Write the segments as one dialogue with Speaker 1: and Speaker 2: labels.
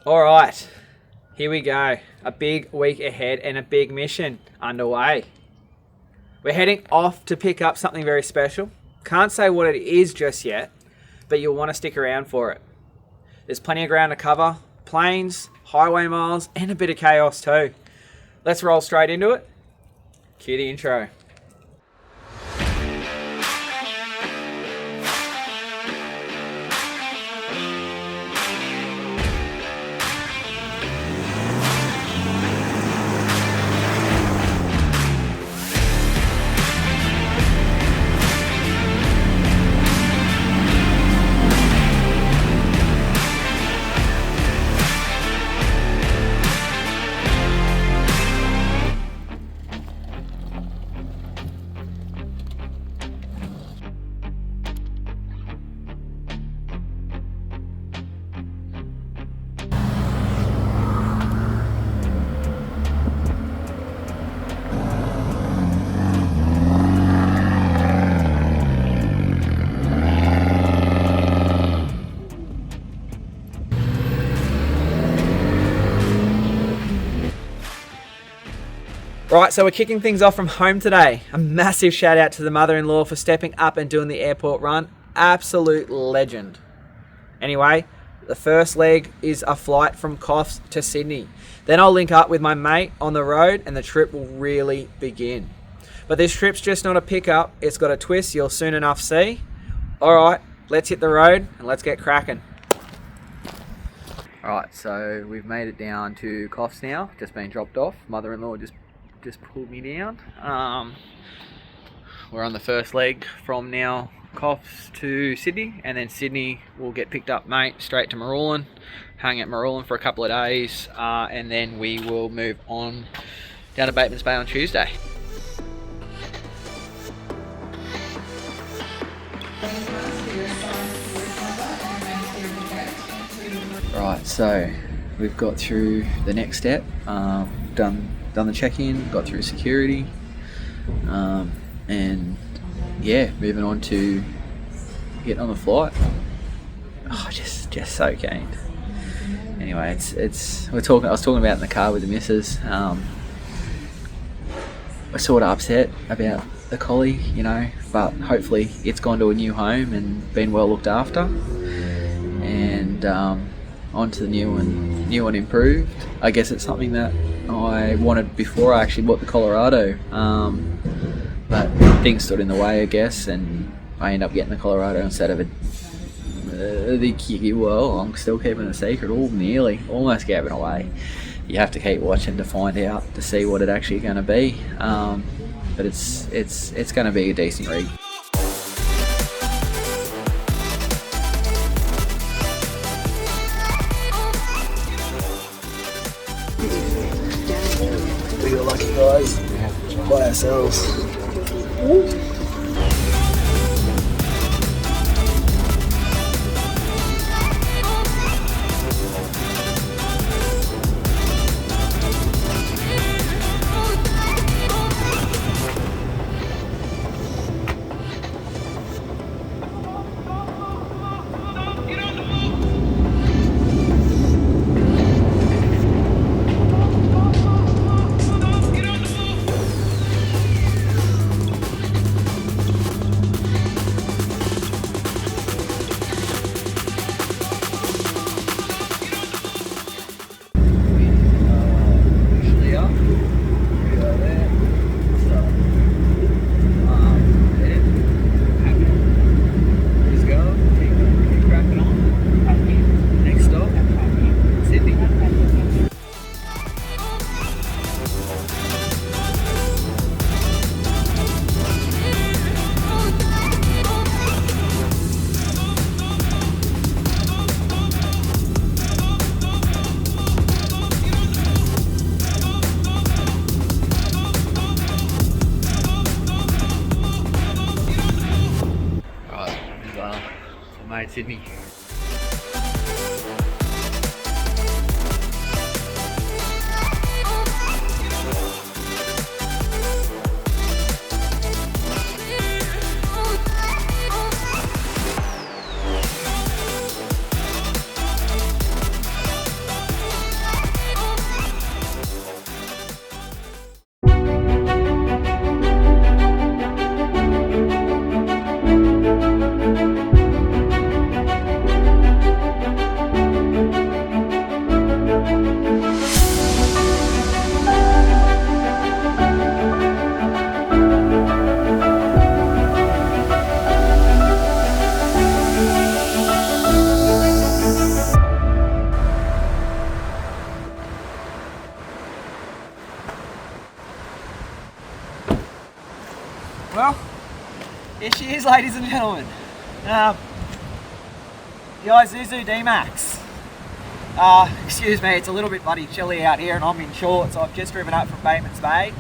Speaker 1: All right, here we go. A big week ahead and a big mission underway. We're heading off to pick up something very special. Can't say what it is just yet, but you'll want to stick around for it. There's plenty of ground to cover, planes, highway miles, and a bit of chaos too. Let's roll straight into it. Cue the intro. Right, so we're kicking things off from home today. A massive shout out to the mother-in-law for stepping up and doing the airport run. Absolute legend. Anyway, the first leg is a flight from Coffs to Sydney. Then I'll link up with my mate on the road and the trip will really begin. But this trip's just not a pickup, it's got a twist you'll soon enough see. Alright, let's hit the road and let's get cracking. Alright, so we've made it down to Coffs now, just been dropped off. Mother-in-law just pulled me down. We're on the first leg from now Coffs to Sydney, and then Sydney will get picked up, mate, straight to Marulan, hang at Marulan for a couple of days, and then we will move on down to Batemans Bay on Tuesday. Right, so we've got through the next step, done the check-in, got through security, and yeah, moving on to getting on the flight. Oh, just so keen. Anyway, I was talking about it in the car with the missus. We're sort of upset about the collie, you know, but hopefully it's gone to a new home and been well looked after, and on to the new one improved. I guess it's something that I wanted before I actually bought the Colorado, but things stood in the way, I guess, and I ended up getting the Colorado instead of I'm still keeping it a secret, almost gave it away. You have to keep watching to find out, to see what it's actually going to be, but it's going to be a decent rig.
Speaker 2: We got lucky, guys, by ourselves.
Speaker 1: mate, Sydney. Here she is, ladies and gentlemen. The Isuzu D-Max. Excuse me, it's a little bit bloody chilly out here and I'm in shorts. I've just driven up from Batemans Bay.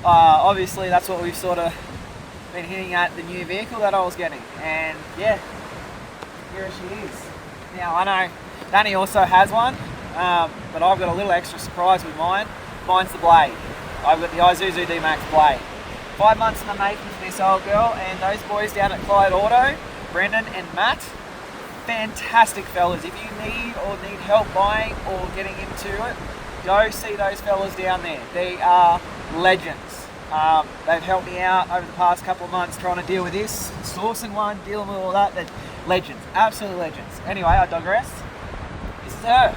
Speaker 1: Obviously that's what we've sort of been hinting at, the new vehicle that I was getting. And yeah, here she is. Now I know Danny also has one, but I've got a little extra surprise with mine. Mine's the Blade. I've got the Isuzu D-Max Blade. 5 months in the making for this old girl, and those boys down at Clyde Auto, Brendan and Matt, fantastic fellas. If you need help buying or getting into it, go see those fellas down there. They are legends. They've helped me out over the past couple of months trying to deal with this, sourcing one, dealing with all that. They're legends, absolute legends. Anyway, I digress. This is her.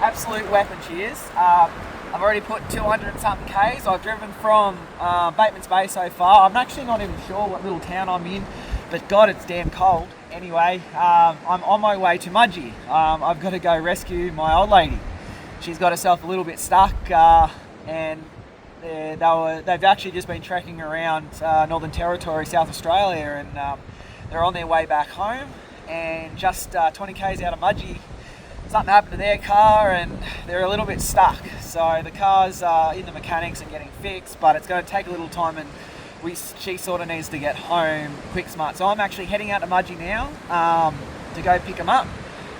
Speaker 1: Absolute weapon she is. I've already put 200 and something Ks. I've driven from Batemans Bay so far. I'm actually not even sure what little town I'm in, but God, it's damn cold. Anyway, I'm on my way to Mudgee. I've got to go rescue my old lady. She's got herself a little bit stuck, and they've actually just been trekking around Northern Territory, South Australia, and they're on their way back home. And just 20 Ks out of Mudgee, something happened to their car and they're a little bit stuck. So the car's in the mechanics and getting fixed, but it's going to take a little time, and she sort of needs to get home quick smart. So I'm actually heading out to Mudgee now to go pick them up,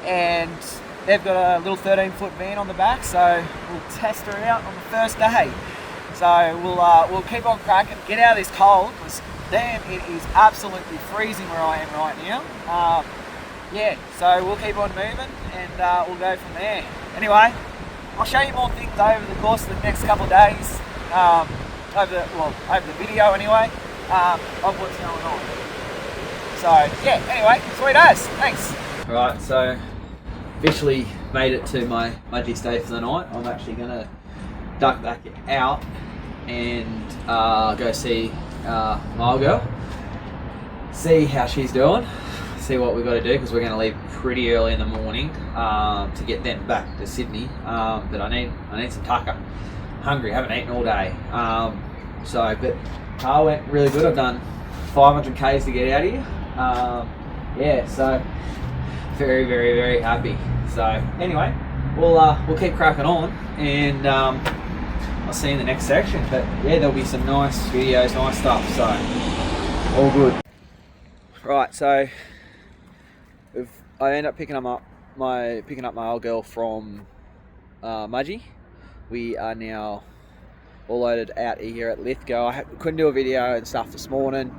Speaker 1: and they've got a little 13-foot van on the back, so we'll test her out on the first day. So we'll keep on cracking, get out of this cold, because damn, it is absolutely freezing where I am right now. Yeah, so we'll keep on moving and we'll go from there. Anyway, I'll show you more things over the course of the next couple of days, over the video anyway, of what's going on. So yeah, anyway, sweet as, thanks. Alright, so officially made it to my Mudgee stay for the night. I'm actually going to duck back out and go see my old girl, see how she's doing, see what we've got to do, because we're going to leave pretty early in the morning to get them back to Sydney. But I need some tucker. Hungry, haven't eaten all day. But car went really good. I've done 500 Ks to get out of here. Yeah, so very, very, very happy. So anyway, we'll keep cracking on, and I'll see you in the next section. But yeah, there'll be some nice videos, nice stuff. So all good. Right, so I end up picking up my old girl from Mudgee. We are now all loaded out here at Lithgow. I couldn't do a video and stuff this morning.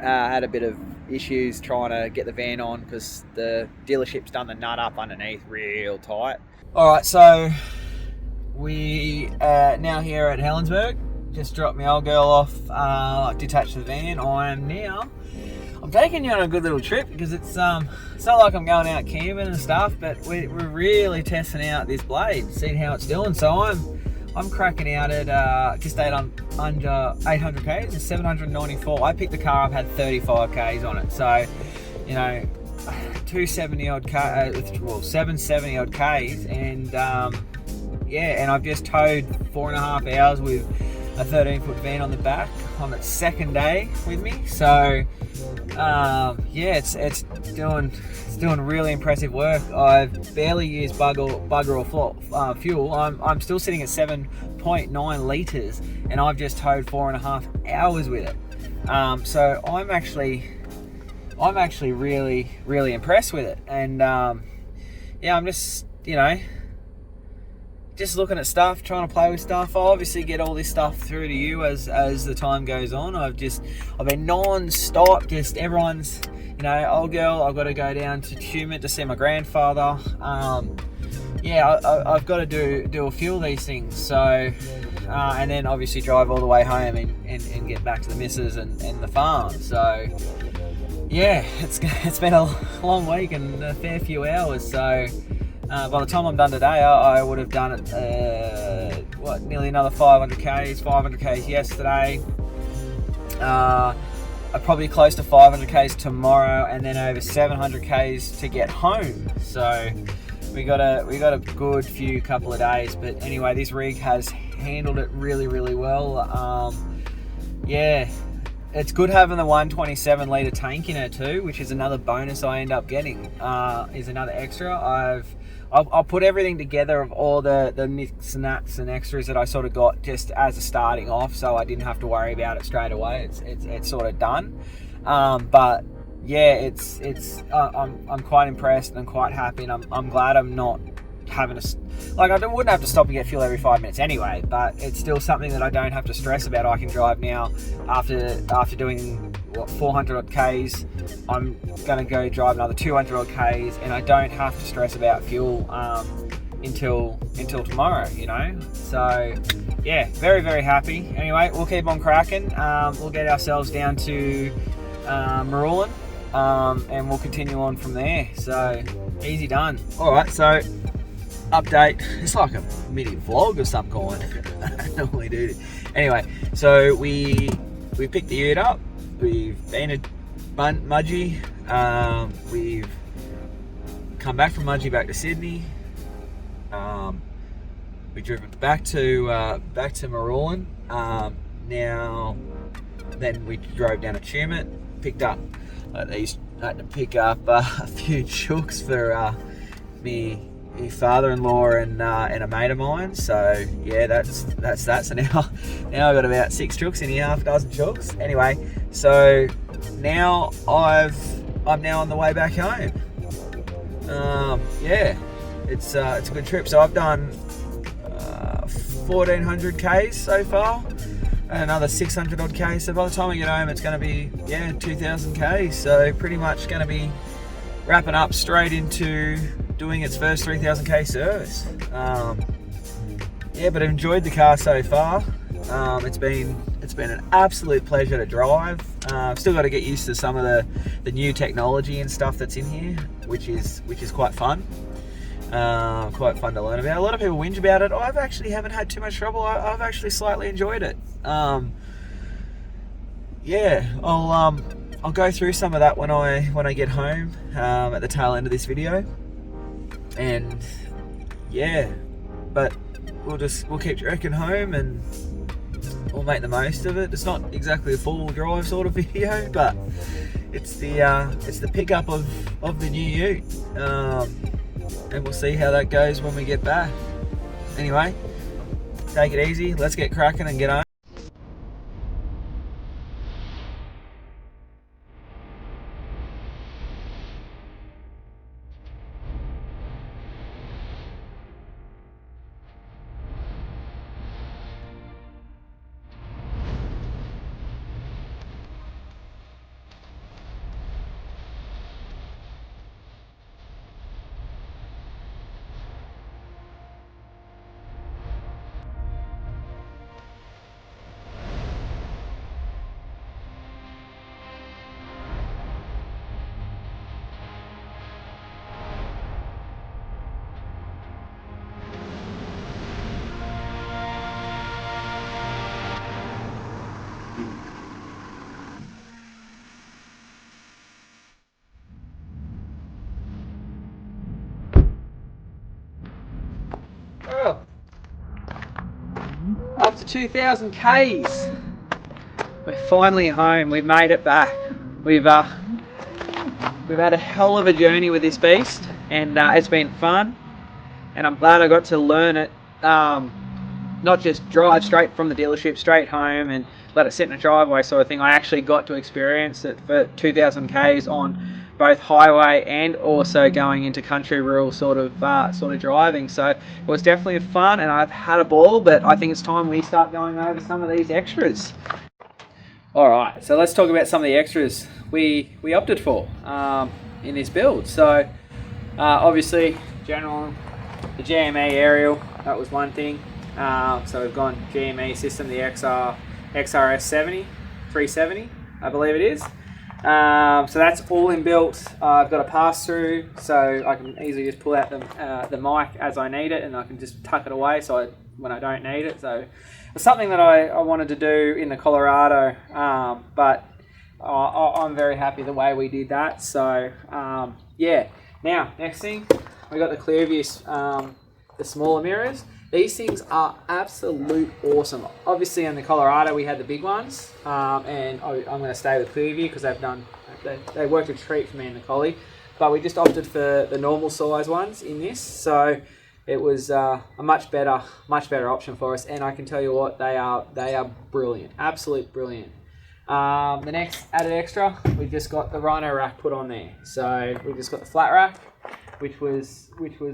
Speaker 1: Had a bit of issues trying to get the van on because the dealership's done the nut up underneath real tight. Alright, so we are now here at Helensburgh. Just dropped my old girl off, detached the van. I'm taking you on a good little trip because it's not like I'm going out camping and stuff, but we're really testing out this Blade, seeing how it's doing. So I'm cracking out at just under 800 Ks, it's 794. I picked the car up, had 35 Ks on it, so you know, 270 odd K, 770 odd Ks, and yeah, and I've just towed 4.5 hours with a 13-foot van on the back on its second day with me. So yeah, it's doing really impressive work. I've barely used bugger or fuel. I'm still sitting at 7.9 litres, and I've just towed 4.5 hours with it. So I'm actually really, really impressed with it. And yeah, I'm just, you know, just looking at stuff, trying to play with stuff. I'll obviously get all this stuff through to you as the time goes on. I've been non-stop, just everyone's, you know, old girl, I've got to go down to Tumut to see my grandfather. Yeah, I've got to do a few of these things. So, and then obviously drive all the way home and get back to the missus and the farm. So, yeah, it's been a long week and a fair few hours. So, by the time I'm done today, I would have done it, nearly another 500 Ks yesterday. Probably close to 500 Ks tomorrow, and then over 700 Ks to get home. So we got a good few couple of days. But anyway, this rig has handled it really, really well. Yeah, it's good having the 127 litre tank in it too, which is another bonus I end up getting, is another extra. I'll put everything together of all the nicks, nuts and extras that I sort of got just as a starting off, so I didn't have to worry about it straight away. It's sort of done. But yeah, I'm quite impressed and I'm quite happy, and I'm glad I'm not having to, like, I wouldn't have to stop and get fuel every 5 minutes anyway, but it's still something that I don't have to stress about. I can drive now after doing 400 odd Ks. I'm gonna go drive another 200 odd Ks, and I don't have to stress about fuel until tomorrow, you know. So yeah, very, very happy. Anyway, we'll keep on cracking. We'll get ourselves down to Marulan, and we'll continue on from there. So easy done. All right, so update. It's like a mini vlog of some kind. I don't normally do it. Anyway, so we picked the ute up. We've been at Mudgee. We've come back from Mudgee back to Sydney. We driven back to Marulan. Now, then we drove down to Tumut. Picked up. I had to pick up a few chooks for me. My father-in-law and a mate of mine. So yeah, that's that. So now I've got about 6 chooks in here, half a dozen chooks. Anyway, so now I'm now on the way back home. Yeah, it's a good trip. So I've done 1,400 Ks so far, and another 600 odd Ks. So by the time I get home, it's going to be 2,000 Ks. So pretty much going to be wrapping up straight into doing its first 3,000 K service. Yeah, but I've enjoyed the car so far. It's been an absolute pleasure to drive. I've still got to get used to some of the new technology and stuff that's in here, which is quite fun. Quite fun to learn about. A lot of people whinge about it. I've actually haven't had too much trouble. I've actually slightly enjoyed it. Yeah, I'll go through some of that when I get home at the tail end of this video. And yeah, but we'll keep trekking home and we'll make the most of it. It's not exactly a full drive sort of video, but it's the pickup of the new ute, and we'll see how that goes when we get back. Anyway, take it easy. Let's get cracking and get home. Oh, up to 2,000 Ks. We're finally home. We've made it back. We've had a hell of a journey with this beast, and it's been fun. And I'm glad I got to learn it. Not just drive straight from the dealership straight home and let it sit in a driveway sort of thing. I actually got to experience it for 2,000 Ks on both highway and also going into country rural sort of driving. So it was definitely fun, and I've had a ball, but I think it's time we start going over some of these extras. Alright, so let's talk about some of the extras we opted for in this build. So obviously the GME aerial, that was one thing. So we've gone GME system, the XRS 370, I believe it is. So that's all inbuilt. I've got a pass through, so I can easily just pull out the mic as I need it, and I can just tuck it away when I don't need it. So it's something that I wanted to do in the Colorado, but I'm very happy the way we did that. So yeah. Now next thing, we got the clear view, the smaller mirrors. These things are absolute awesome. Obviously in the Colorado we had the big ones, and I'm going to stay with Clearview because they worked a treat for me in the collie, but we just opted for the normal size ones in this, so it was a much better option for us. And I can tell you what, they are brilliant, absolute brilliant. The next added extra, we just got the rhino rack put on there. So we just got the flat rack, which was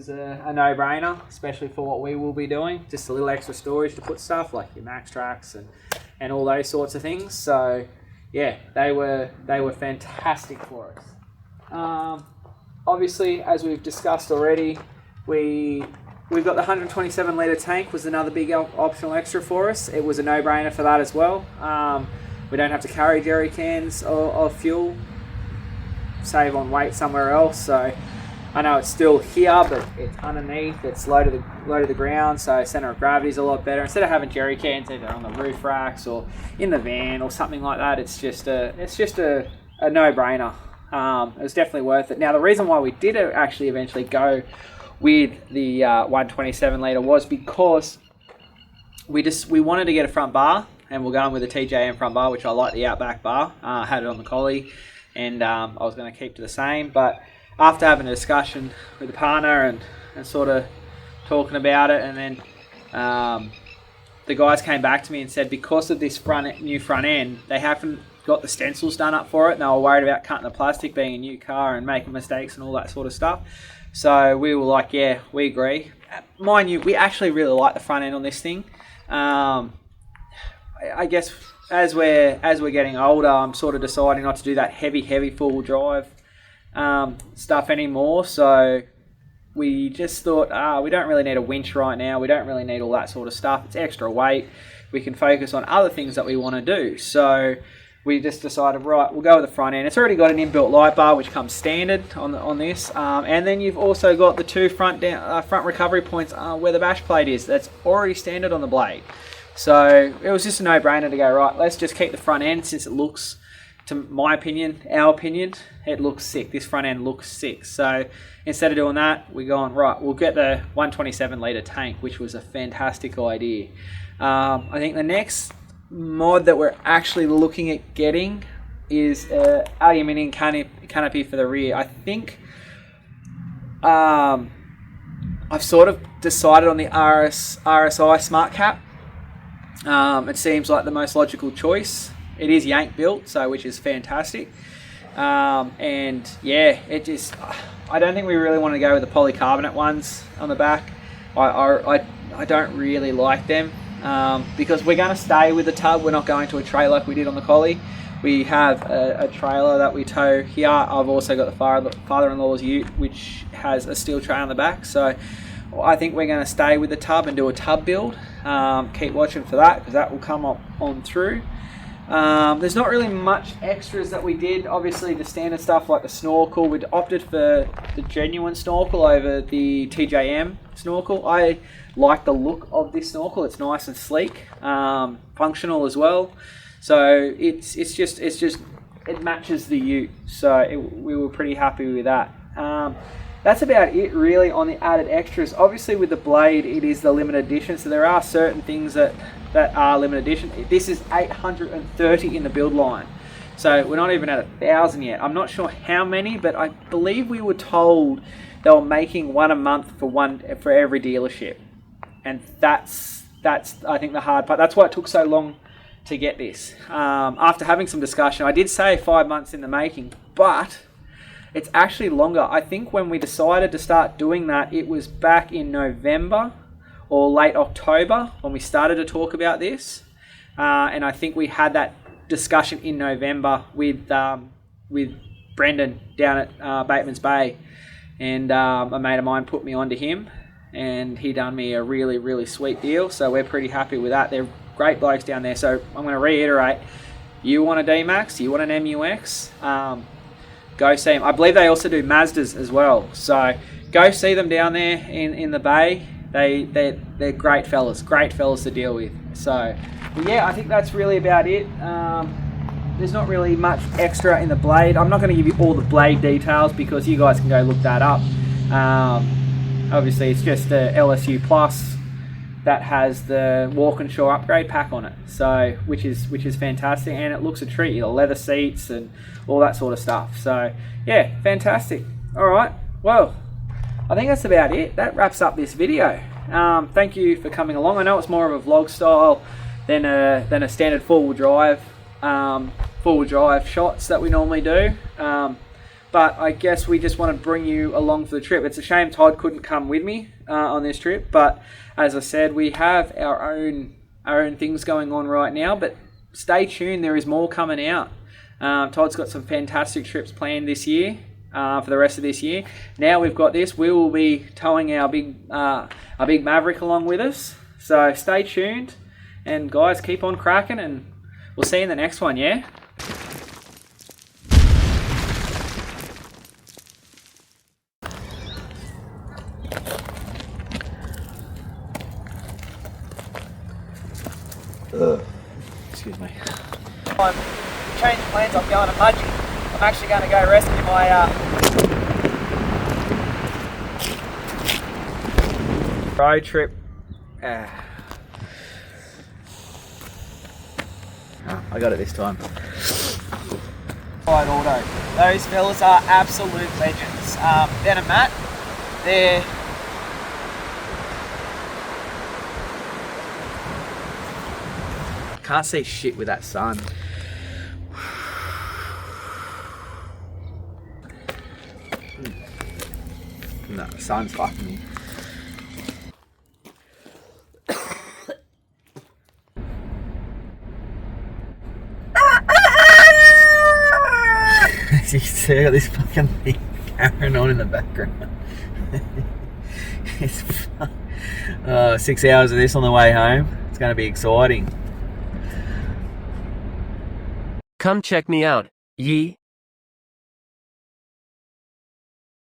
Speaker 1: a no-brainer, especially for what we will be doing. Just a little extra storage to put stuff like your max tracks and all those sorts of things. So yeah, they were fantastic for us. Obviously, as we've discussed already, we've got the 127 litre tank was another big optional extra for us. It was a no-brainer for that as well. We don't have to carry jerry cans of fuel, save on weight somewhere else. So I know it's still here, but it's underneath, it's low to the ground, so center of gravity is a lot better. Instead of having jerry cans either on the roof racks or in the van or something like that, it's just a no-brainer. It was definitely worth it. Now the reason why we did actually eventually go with the 127 litre was because we wanted to get a front bar, and we're going with the TJM front bar, which I like the Outback bar. I had it on the collie, and I was going to keep to the same. But after having a discussion with the partner and sort of talking about it, and then the guys came back to me and said because of this new front end, they haven't got the stencils done up for it, and they were worried about cutting the plastic, being a new car and making mistakes and all that sort of stuff. So we were like, yeah, we agree. Mind you, we actually really like the front end on this thing. I guess as we're getting older, I'm sort of deciding not to do that heavy four-wheel drive stuff anymore. So we just thought, we don't really need a winch right now. We don't really need all that sort of stuff. It's extra weight. We can focus on other things that we want to do. So we just decided, right, we'll go with the front end. It's already got an inbuilt light bar, which comes standard on this. And then you've also got the two front recovery points where the bash plate is. That's already standard on the blade. So it was just a no-brainer to go, right, let's just keep the front end, since it looks, to my opinion, our opinion, it looks sick. This front end looks sick. So instead of doing that, we're going, right, we'll get the 127 litre tank, which was a fantastic idea. I think the next mod that we're actually looking at getting is aluminium canopy for the rear. I think I've sort of decided on the RSI Smart Cap. It seems like the most logical choice. It is yank built, which is fantastic. And yeah, I don't think we really want to go with the polycarbonate ones on the back. I don't really like them because we're going to stay with the tub. We're not going to a tray like we did on the collie. We have a trailer that we tow here. I've also got the father-in-law's ute, which has a steel tray on the back. So I think we're going to stay with the tub and do a tub build. Keep watching for that, because that will come on through. There's not really much extras that we did. Obviously the standard stuff like the snorkel, we'd opted for the genuine snorkel over the TJM snorkel. I like the look of this snorkel. It's nice and sleek, functional as well. So it matches the ute. So we were pretty happy with that. That's about it really on the added extras. Obviously with the blade, it is the limited edition, so there are certain things that are limited edition. This is 830 in the build line, so we're not even at 1,000 yet. I'm not sure how many, but I believe we were told they were making one a month for every dealership, and that's I think the hard part. That's why it took so long to get this. After having some discussion, I did say 5 months in the making, but it's actually longer. I think when we decided to start doing that, it was back in November or late October when we started to talk about this. And I think we had that discussion in November with Brendan down at Batemans Bay. And a mate of mine put me onto him, and he done me a really, really sweet deal. So we're pretty happy with that. They're great blokes down there. So I'm going to reiterate, you want a D-Max, you want an MUX, go see them. I believe they also do Mazdas as well. So go see them down there in the bay. They're great fellas to deal with. So yeah, I think that's really about it. There's not really much extra in the blade. I'm not going to give you all the blade details because you guys can go look that up. Obviously it's just a LSU Plus that has the walk and shore upgrade pack on it, so which is fantastic, and it looks a treat. You got leather seats and all that sort of stuff. So yeah, fantastic. All right, well, I think that's about it. That wraps up this video. Thank you for coming along. I know it's more of a vlog style than a standard four-wheel drive shots that we normally do. But I guess we just want to bring you along for the trip. It's a shame Todd couldn't come with me on this trip, but as I said, we have our own things going on right now. But stay tuned, there is more coming out. Todd's got some fantastic trips planned this year, for the rest of this year. Now we've got this, we will be towing our big Maverick along with us. So stay tuned, and guys, keep on cracking, and we'll see you in the next one, yeah? Excuse me.
Speaker 2: I'm changing plans. I'm going to Mudgee. I'm actually going to go rescue my
Speaker 1: road trip. I got it this time.
Speaker 2: auto. Those fellas are absolute legends. Ben and Matt, they're
Speaker 1: Can't see shit with that sun. No, the sun's fucking me. You see, I got this fucking thing carrying on in the background. It's 6 hours of this on the way home. It's going to be exciting.
Speaker 3: Come check me out, ye.